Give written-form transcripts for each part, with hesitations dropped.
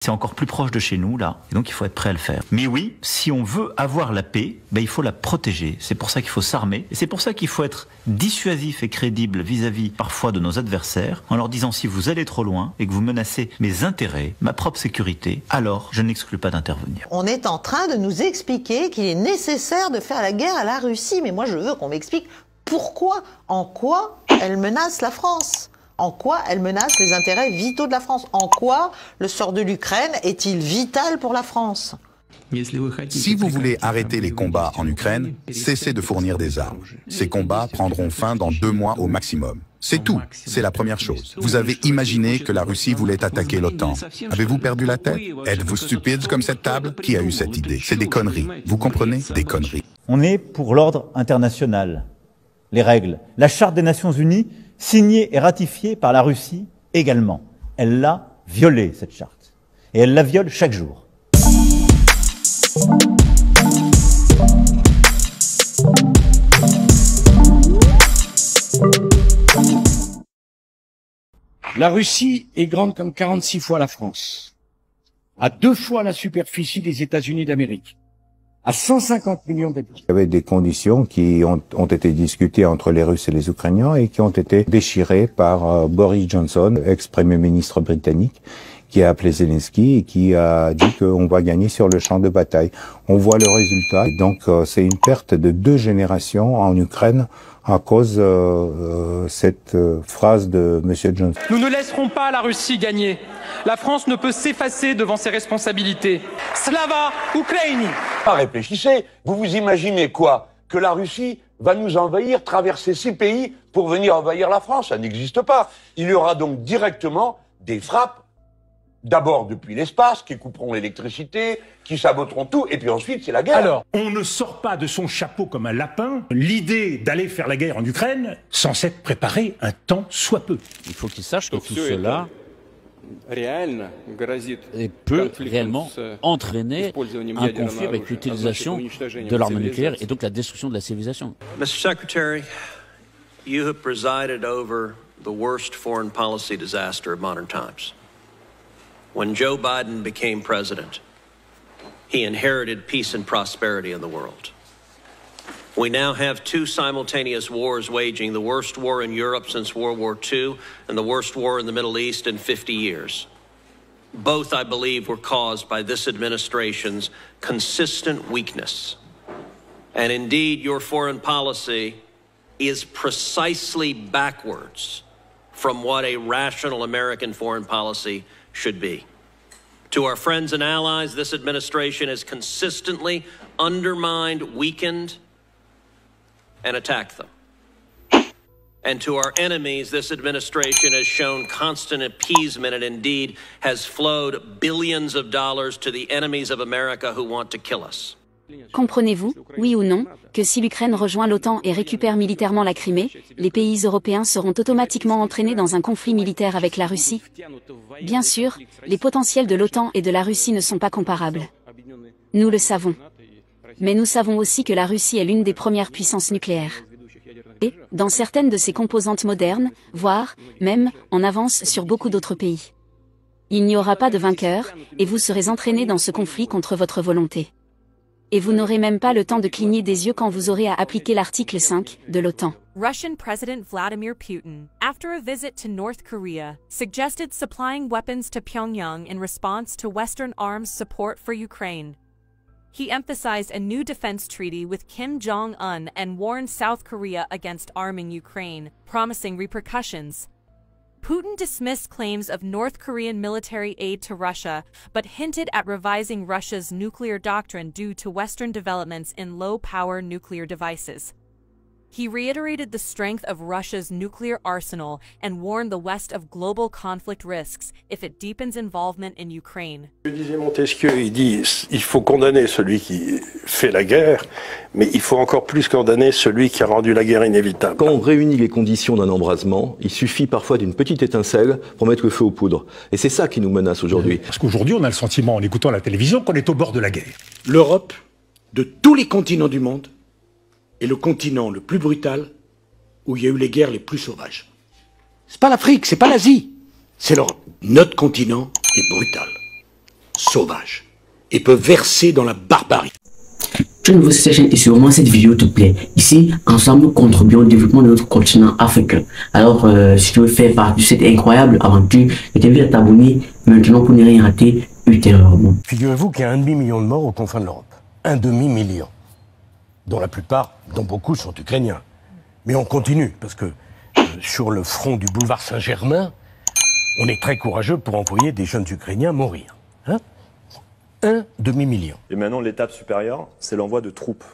C'est encore plus proche de chez nous, là, et donc il faut être prêt à le faire. Mais oui, si on veut avoir la paix, il faut la protéger. C'est pour ça qu'il faut s'armer, et c'est pour ça qu'il faut être dissuasif et crédible vis-à-vis parfois de nos adversaires, en leur disant si vous allez trop loin et que vous menacez mes intérêts, ma propre sécurité, alors je n'exclus pas d'intervenir. On est en train de nous expliquer qu'il est nécessaire de faire la guerre à la Russie, mais moi je veux qu'on m'explique pourquoi, en quoi elle menace la France. En quoi elle menace les intérêts vitaux de la France? En quoi le sort de l'Ukraine est-il vital pour la France? Si vous voulez arrêter les combats en Ukraine, cessez de fournir des armes. Ces combats prendront fin dans 2 mois au maximum. C'est tout, c'est la première chose. Vous avez imaginé que la Russie voulait attaquer l'OTAN. Avez-vous perdu la tête? Êtes-vous stupide comme cette table? Qui a eu cette idée? C'est des conneries. Vous comprenez? Des conneries. On est pour l'ordre international, les règles. La Charte des Nations Unies, signée et ratifiée par la Russie également. Elle l'a violée, cette charte. Et elle la viole chaque jour. La Russie est grande comme 46 fois la France, à 2 fois la superficie des États-Unis d'Amérique, à 150 millions d'habitants. Il y avait des conditions qui ont été discutées entre les Russes et les Ukrainiens et qui ont été déchirées par Boris Johnson, ex-premier ministre britannique, qui a appelé Zelensky et qui a dit qu'on va gagner sur le champ de bataille. On voit le résultat. Et donc c'est une perte de 2 générations en Ukraine à cause de cette phrase de M. Johnson. Nous ne laisserons pas la Russie gagner. La France ne peut s'effacer devant ses responsabilités. Slava Ukraini. Réfléchissez, vous vous imaginez quoi? Que la Russie va nous envahir, traverser 6 pays pour venir envahir la France? Ça n'existe pas. Il y aura donc directement des frappes. D'abord depuis l'espace, qui couperont l'électricité, qui saboteront tout, et puis ensuite c'est la guerre. Alors, on ne sort pas de son chapeau comme un lapin l'idée d'aller faire la guerre en Ukraine sans s'être préparé un temps soit peu. Il faut qu'ils sachent que tout cela peut réellement entraîner un conflit avec l'utilisation de l'arme nucléaire et donc la destruction de la civilisation. Mr. Secretary, you have presided over the worst foreign policy disaster of modern times. When Joe Biden became president, he inherited peace and prosperity in the world. We now have 2 simultaneous wars waging, the worst war in Europe since World War II and the worst war in the Middle East in 50 years. Both, I believe, were caused by this administration's consistent weakness. And indeed, your foreign policy is precisely backwards from what a rational American foreign policy should be. To our friends and allies, this administration has consistently undermined, weakened, and attacked them. And to our enemies, this administration has shown constant appeasement and indeed has flowed billions of dollars to the enemies of America who want to kill us. Comprenez-vous, oui ou non, que si l'Ukraine rejoint l'OTAN et récupère militairement la Crimée, les pays européens seront automatiquement entraînés dans un conflit militaire avec la Russie? Bien sûr, les potentiels de l'OTAN et de la Russie ne sont pas comparables. Nous le savons. Mais nous savons aussi que la Russie est l'une des premières puissances nucléaires. Et, dans certaines de ses composantes modernes, voire, même, en avance sur beaucoup d'autres pays. Il n'y aura pas de vainqueur, et vous serez entraînés dans ce conflit contre votre volonté. Et vous n'aurez même pas le temps de cligner des yeux quand vous aurez à appliquer l'article 5 de l'OTAN. Russian President Vladimir Putin, after a visit to North Korea, suggested supplying weapons to Pyongyang in response to Western arms support for Ukraine. He emphasized a new defense treaty with Kim Jong-un and warned South Korea against arming Ukraine, promising repercussions. Putin dismissed claims of North Korean military aid to Russia, but hinted at revising Russia's nuclear doctrine due to Western developments in low-power nuclear devices. He reiterated the strength of Russia's nuclear arsenal and warned the West of global conflict risks if it deepens involvement in Ukraine. Je disais Montesquieu, il dit il faut condamner celui qui fait la guerre, mais il faut encore plus condamner celui qui a rendu la guerre inévitable. Quand on réunit les conditions d'un embrasement, il suffit parfois d'une petite étincelle pour mettre le feu aux poudres. Et c'est ça qui nous menace aujourd'hui. Parce qu'aujourd'hui, on a le sentiment, en écoutant la télévision, qu'on est au bord de la guerre. L'Europe, de tous les continents du monde, est le continent le plus brutal où il y a eu les guerres les plus sauvages. C'est pas l'Afrique, c'est pas l'Asie, c'est l'Europe. Notre continent est brutal. sauvages et peuvent verser dans la barbarie. Je ne vous station et si vraiment cette vidéo te plaît, ici, ensemble, nous contribuons au développement de notre continent africain. Alors, si tu veux faire partie de cette incroyable aventure, je t'invite à t'abonner maintenant pour ne rien rater ultérieurement. Figurez-vous qu'il y a 1,5 million de morts aux confins de l'Europe. 1,5 million. Dont la plupart, dont beaucoup sont ukrainiens. Mais on continue, parce que sur le front du boulevard Saint-Germain, on est très courageux pour envoyer des jeunes Ukrainiens mourir. Hein? 1,5 million. Et maintenant, l'étape supérieure, c'est l'envoi de troupes.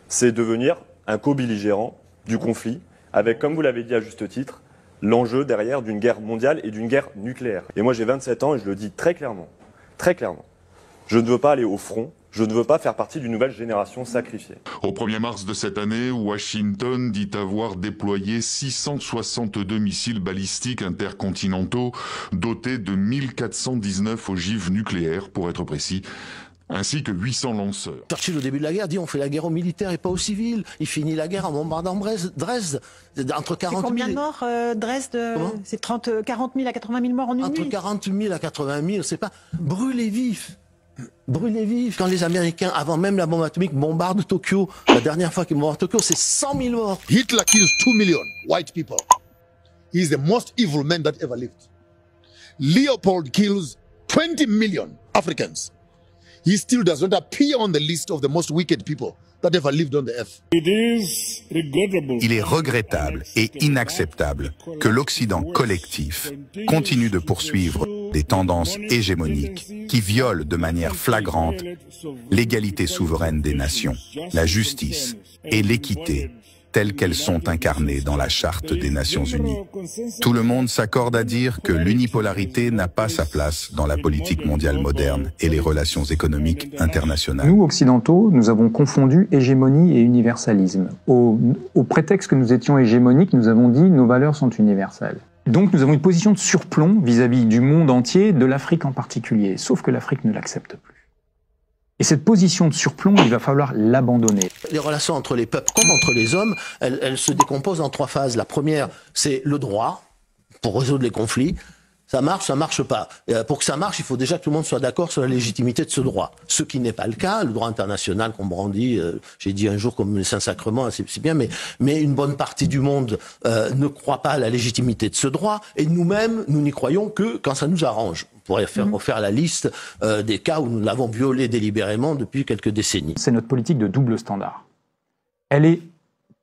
C'est devenir un co-belligérant du conflit, avec, comme vous l'avez dit à juste titre, l'enjeu derrière d'une guerre mondiale et d'une guerre nucléaire. Et moi, j'ai 27 ans et je le dis très clairement, je ne veux pas aller au front, je ne veux pas faire partie d'une nouvelle génération sacrifiée. Au 1er mars de cette année, Washington dit avoir déployé 662 missiles balistiques intercontinentaux dotés de 1419 ogives nucléaires, pour être précis, ainsi que 800 lanceurs. Churchill, au début de la guerre, dit on fait la guerre aux militaires et pas aux civils. Il finit la guerre en bombardant Dresde. Entre 40 000... Combien de morts, Dresde? C'est 40 000 à 80 000 morts en une nuit. Entre 40 000 à 80 000, c'est pas... Brûlés vifs. Brûlés vifs. Quand les Américains, avant même la bombe atomique, bombardent Tokyo, la dernière fois qu'ils bombardent Tokyo, c'est 100 000 morts. Hitler kills 2 million white people. He is the most evil man that ever lived. Leopold kills 20 million Africans. He still does not appear on the list of the most wicked people that ever lived on the earth. Il est regrettable et inacceptable que l'Occident collectif continue de poursuivre des tendances hégémoniques qui violent de manière flagrante l'égalité souveraine des nations, la justice et l'équité telles qu'elles sont incarnées dans la Charte des Nations Unies. Tout le monde s'accorde à dire que l'unipolarité n'a pas sa place dans la politique mondiale moderne et les relations économiques internationales. Nous, occidentaux, nous avons confondu hégémonie et universalisme. Au prétexte que nous étions hégémoniques, nous avons dit nos valeurs sont universelles. Donc nous avons une position de surplomb vis-à-vis du monde entier, de l'Afrique en particulier, sauf que l'Afrique ne l'accepte plus. Et cette position de surplomb, il va falloir l'abandonner. Les relations entre les peuples comme entre les hommes, elles se décomposent en 3 phases. La première, c'est le droit, pour résoudre les conflits. Ça marche pas. Pour que ça marche, il faut déjà que tout le monde soit d'accord sur la légitimité de ce droit. Ce qui n'est pas le cas, le droit international qu'on brandit, j'ai dit un jour comme les Saint-Sacrements, c'est bien, mais une bonne partie du monde ne croit pas à la légitimité de ce droit, et nous-mêmes, nous n'y croyons que quand ça nous arrange. On pourrait refaire la liste des cas où nous l'avons violé délibérément depuis quelques décennies. C'est notre politique de double standard. Elle est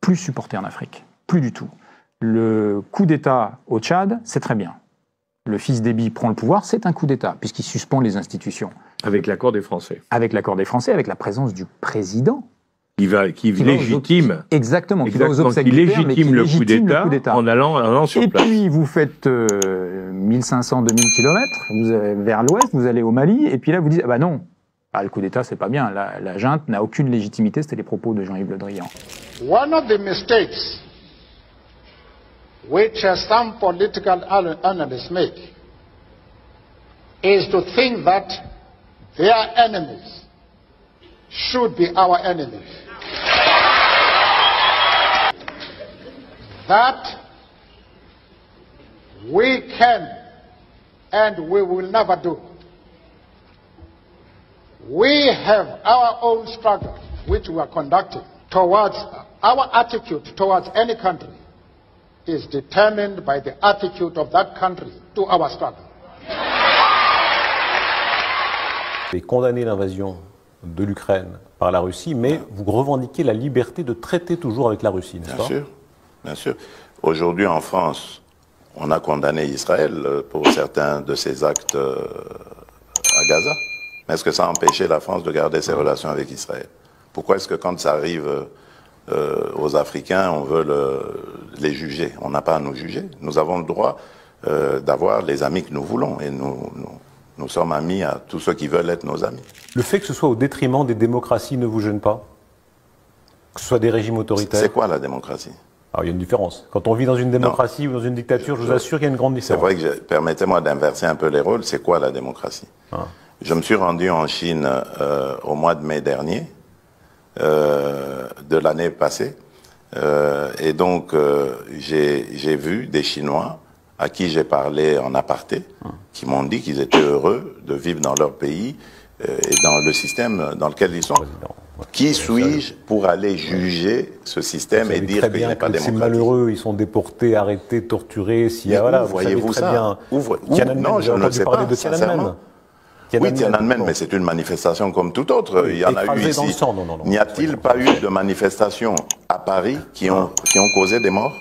plus supportée en Afrique, plus du tout. Le coup d'État au Tchad, c'est très bien. Le fils d'Éby prend le pouvoir, c'est un coup d'État, puisqu'il suspend les institutions. Avec l'accord des Français. Avec l'accord des Français, avec la présence du président. Qui légitime. Exactement. Qui légitime le coup d'État en allant sur place. Et puis, vous faites 1500, 2000 km vers l'ouest, vous allez au Mali, et puis là, vous dites, ah bah non, le coup d'État, c'est pas bien. La junte n'a aucune légitimité, c'était les propos de Jean-Yves Le Drian. One of the mistakes which some political analysts make is to think that their enemies should be our enemies. That we can and we will never do. We have our own struggle which we are conducting towards our attitude towards any country is determined by the attitude of that country to our struggle. Vous avez condamné l'invasion de l'Ukraine par la Russie, mais vous revendiquez la liberté de traiter toujours avec la Russie, n'est-ce pas ? Bien sûr, bien sûr. Aujourd'hui, en France, on a condamné Israël pour certains de ses actes à Gaza. Mais est-ce que ça a empêché la France de garder ses relations avec Israël? Pourquoi est-ce que quand ça arrive aux Africains, on veut les juger? On n'a pas à nous juger. Nous avons le droit d'avoir les amis que nous voulons. Et nous sommes amis à tous ceux qui veulent être nos amis. Le fait que ce soit au détriment des démocraties ne vous gêne pas? Que ce soit des régimes autoritaires? C'est quoi la démocratie? Alors, il y a une différence. Quand on vit dans une démocratie ou dans une dictature, je vous assure qu'il y a une grande différence. C'est vrai que, permettez-moi d'inverser un peu les rôles, c'est quoi la démocratie? Je me suis rendu en Chine au mois de mai dernier, de l'année passée, et donc j'ai vu des Chinois à qui j'ai parlé en aparté, qui m'ont dit qu'ils étaient heureux de vivre dans leur pays et dans le système dans lequel ils sont. Qui suis-je pour aller juger ce système et dire qu'il n'est pas démocratique? C'est malheureux, ils sont déportés, arrêtés, torturés. S'il y a, voilà, voyez-vous ça? Non, je ne le sais pas, sincèrement. Oui, Tiananmen, mais c'est une manifestation comme toute autre. Il y en a eu ici. N'y a-t-il pas eu de manifestations à Paris qui ont causé des morts?